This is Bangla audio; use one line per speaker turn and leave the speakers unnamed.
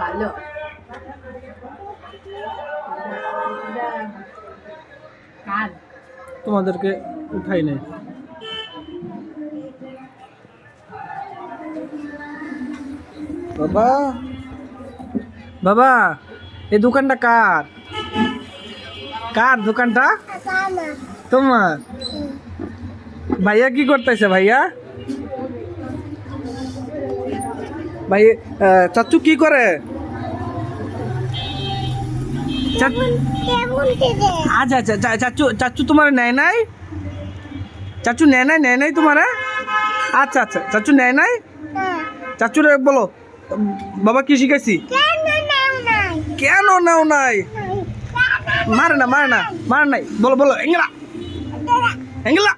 ভালো
তোমাদেরকে উঠাই নাই। বাবা বাবা এই দোকানটা কার? কার দোকানটা? তোমার? ভাইয়া কি করতেছে? ভাইয়া ভাই চাচু কি করে? আচ্ছা আচ্ছা চাচু চাচু তোমার নেয় নাই? চাচু নেয় নাই তোমার? আচ্ছা আচ্ছা চাচু নেয় নাই? চাচুরে বলো বাবা কি শিখাইছি? কেন নাও নাই? মারে না মারে নাই, বলো বলো এঙ্গলা এঙ্গলা